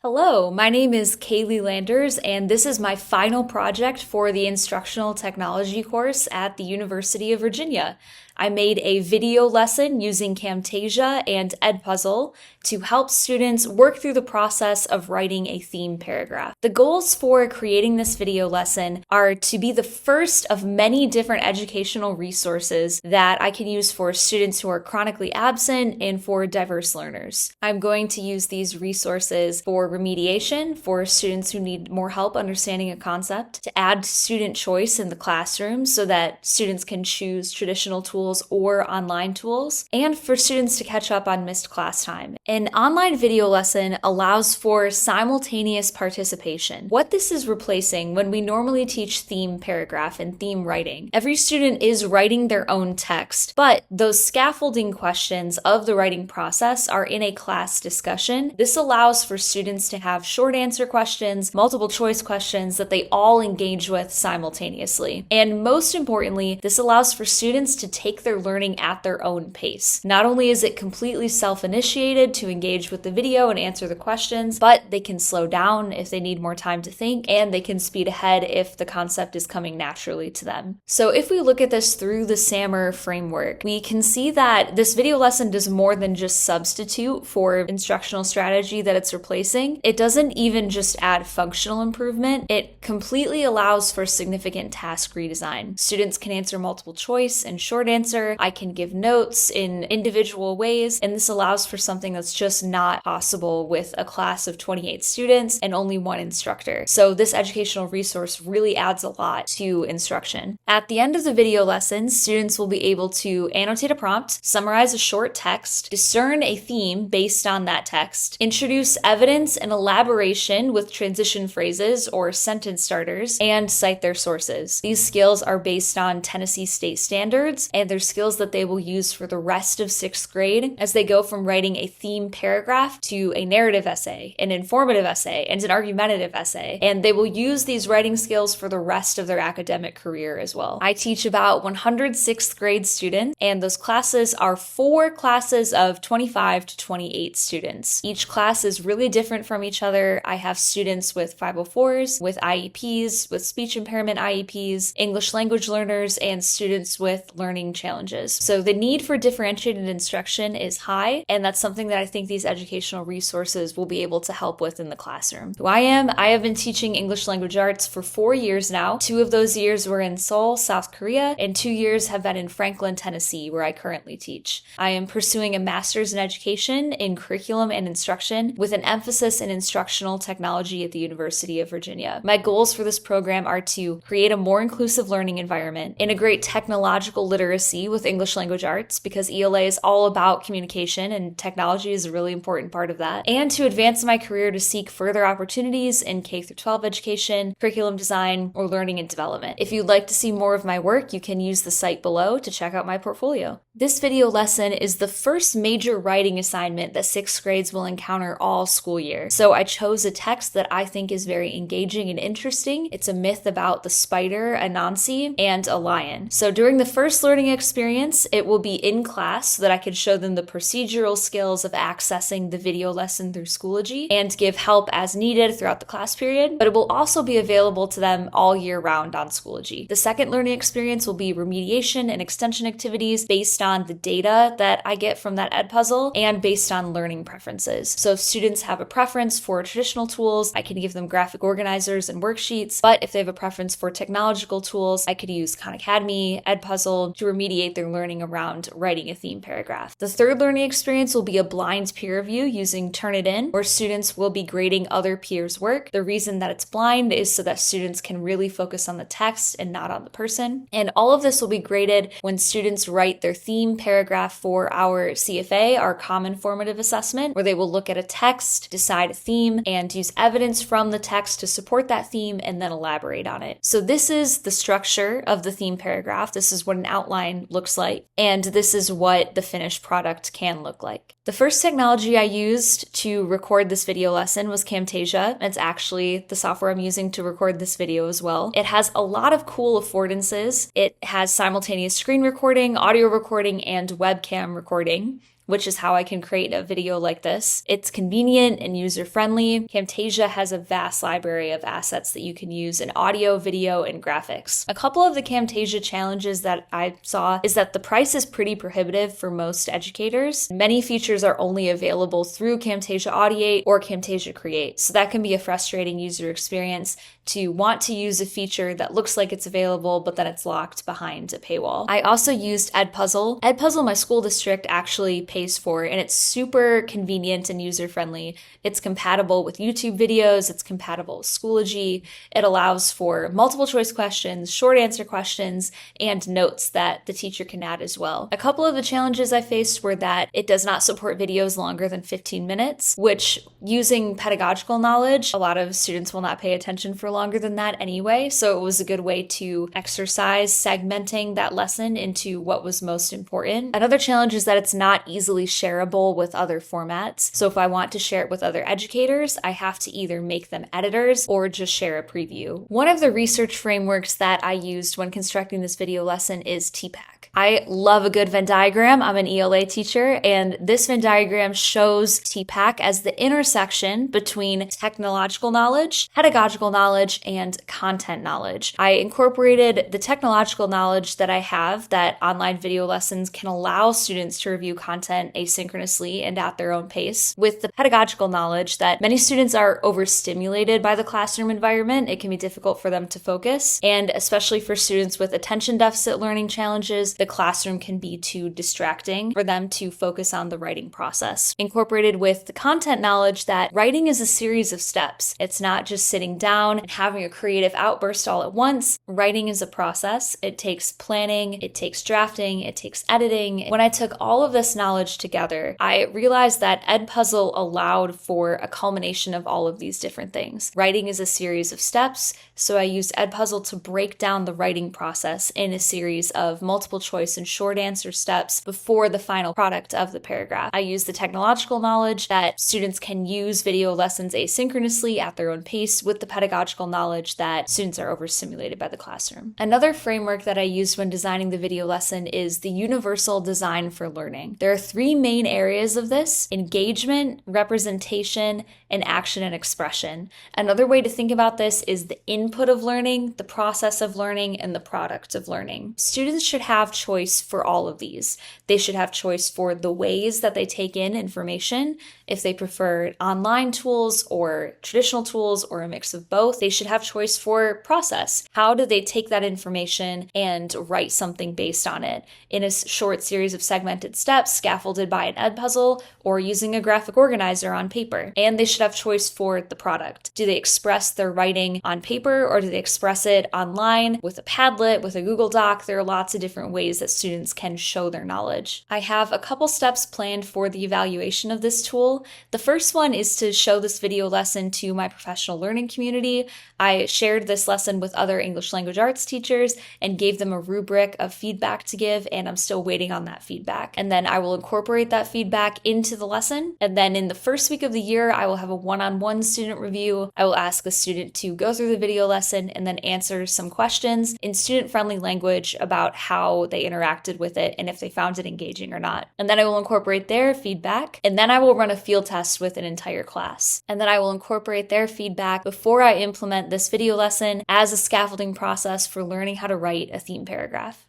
Hello, my name is Kaylee Landers, and this is my final project for the Instructional Technology course at the University of Virginia. I made a video lesson using Camtasia and Edpuzzle to help students work through the process of writing a theme paragraph. The goals for creating this video lesson are to be the first of many different educational resources that I can use for students who are chronically absent and for diverse learners. I'm going to use these resources for remediation, for students who need more help understanding a concept, to add student choice in the classroom so that students can choose traditional tools or online tools, and for students to catch up on missed class time. An online video lesson allows for simultaneous participation. What this is replacing when we normally teach theme paragraph and theme writing, every student is writing their own text, but those scaffolding questions of the writing process are in a class discussion. This allows for students to have short answer questions, multiple choice questions that they all engage with simultaneously. And most importantly, this allows for students to take their learning at their own pace. Not only is it completely self-initiated to engage with the video and answer the questions, but they can slow down if they need more time to think, and they can speed ahead if the concept is coming naturally to them. So if we look at this through the SAMR framework, we can see that this video lesson does more than just substitute for instructional strategy that it's replacing. It doesn't even just add functional improvement, it completely allows for significant task redesign. Students can answer multiple choice and short answer. I can give notes in individual ways, and this allows for something that's just not possible with a class of 28 students and only one instructor. So this educational resource really adds a lot to instruction. At the end of the video lesson, students will be able to annotate a prompt, summarize a short text, discern a theme based on that text, introduce evidence and elaboration with transition phrases or sentence starters, and cite their sources. These skills are based on Tennessee state standards, and they're skills that they will use for the rest of 6th grade as they go from writing a theme paragraph to a narrative essay, an informative essay, and an argumentative essay. And they will use these writing skills for the rest of their academic career as well. I teach about 100 6th grade students, and those classes are 4 classes of 25 to 28 students. Each class is really different from each other. I have students with 504s, with IEPs, with speech impairment IEPs, English language learners, and students with learning challenges. So the need for differentiated instruction is high, and that's something that I think these educational resources will be able to help with in the classroom. Who I am, I have been teaching English language arts for 4 years now. 2 of those years were in Seoul, South Korea, and 2 years have been in Franklin, Tennessee, where I currently teach. I am pursuing a master's in education in curriculum and instruction with an emphasis in instructional technology at the University of Virginia. My goals for this program are to create a more inclusive learning environment, integrate technological literacy with English language arts, because ELA is all about communication and technology is a really important part of that, and to advance my career to seek further opportunities in K-12 education, curriculum design, or learning and development. If you'd like to see more of my work, you can use the site below to check out my portfolio. This video lesson is the first major writing assignment that 6th grades will encounter all school year. So I chose a text that I think is very engaging and interesting. It's a myth about the spider, Anansi, and a lion. So during the first learning experience, it will be in class so that I can show them the procedural skills of accessing the video lesson through Schoology and give help as needed throughout the class period, but it will also be available to them all year round on Schoology. The second learning experience will be remediation and extension activities based on the data that I get from that Edpuzzle and based on learning preferences. So if students have a preference for traditional tools, I can give them graphic organizers and worksheets, but if they have a preference for technological tools, I could use Khan Academy, Edpuzzle to remediate their learning around writing a theme paragraph. The third learning experience will be a blind peer review using Turnitin, where students will be grading other peers' work. The reason that it's blind is so that students can really focus on the text and not on the person. And all of this will be graded when students write their theme paragraph for our CFA, our common formative assessment, where they will look at a text, decide a theme, and use evidence from the text to support that theme and then elaborate on it. So this is the structure of the theme paragraph. This is what an outline looks like, and this is what the finished product can look like. The first technology I used to record this video lesson was Camtasia. It's actually the software I'm using to record this video as well. It has a lot of cool affordances. It has simultaneous screen recording, audio recording, and webcam recording. which is how I can create a video like this. It's convenient and user-friendly. Camtasia has a vast library of assets that you can use in audio, video, and graphics. A couple of the Camtasia challenges that I saw is that the price is pretty prohibitive for most educators. Many features are only available through Camtasia Audiate or Camtasia Create, so that can be a frustrating user experience to want to use a feature that looks like it's available, but then it's locked behind a paywall. I also used Edpuzzle. Edpuzzle, my school district actually pays for, and it's super convenient and user-friendly. It's compatible with YouTube videos, it's compatible with Schoology. It allows for multiple choice questions, short answer questions, and notes that the teacher can add as well. A couple of the challenges I faced were that it does not support videos longer than 15 minutes, which, using pedagogical knowledge, a lot of students will not pay attention for longer than that anyway, so it was a good way to exercise segmenting that lesson into what was most important. Another challenge is that it's not easily shareable with other formats, so if I want to share it with other educators, I have to either make them editors or just share a preview. One of the research frameworks that I used when constructing this video lesson is TPACK. I love a good Venn diagram. I'm an ELA teacher, and this Venn diagram shows TPACK as the intersection between technological knowledge, pedagogical knowledge, and content knowledge. I incorporated the technological knowledge that I have that online video lessons can allow students to review content asynchronously and at their own pace, with the pedagogical knowledge that many students are overstimulated by the classroom environment. It can be difficult for them to focus, and especially for students with attention deficit learning challenges, the classroom can be too distracting for them to focus on the writing process. Incorporated with the content knowledge that writing is a series of steps. It's not just sitting down and having a creative outburst all at once. Writing is a process. It takes planning, it takes drafting, it takes editing. When I took all of this knowledge together, I realized that Edpuzzle allowed for a culmination of all of these different things. Writing is a series of steps, so I used Edpuzzle to break down the writing process in a series of multiple choice and short answer steps before the final product of the paragraph. I used the technological knowledge that students can use video lessons asynchronously at their own pace with the pedagogical knowledge that students are overstimulated by the classroom. Another framework that I used when designing the video lesson is the universal design for learning. There are three main areas of this: engagement, representation, and action and expression. Another way to think about this is the input of learning, the process of learning, and the product of learning. Students should have choice for all of these. They should have choice for the ways that they take in information, if they prefer online tools or traditional tools or a mix of both. They should have choice for process. How do they take that information and write something based on it in a short series of segmented steps scaffolded by an Edpuzzle or using a graphic organizer on paper? And they should have choice for the product. Do they express their writing on paper or do they express it online with a Padlet, with a Google Doc? There are lots of different ways that students can show their knowledge. I have a couple steps planned for the evaluation of this tool. The first one is to show this video lesson to my professional learning community. I shared this lesson with other English language arts teachers and gave them a rubric of feedback to give, and I'm still waiting on that feedback. And then I will incorporate that feedback into the lesson. And then in the first week of the year, I will have a one-on-one student review. I will ask the student to go through the video lesson and then answer some questions in student-friendly language about how they interacted with it and if they found it engaging or not. And then I will incorporate their feedback, and then I will run a field test with an entire class. And then I will incorporate their feedback before I implement this video lesson as a scaffolding process for learning how to write a theme paragraph.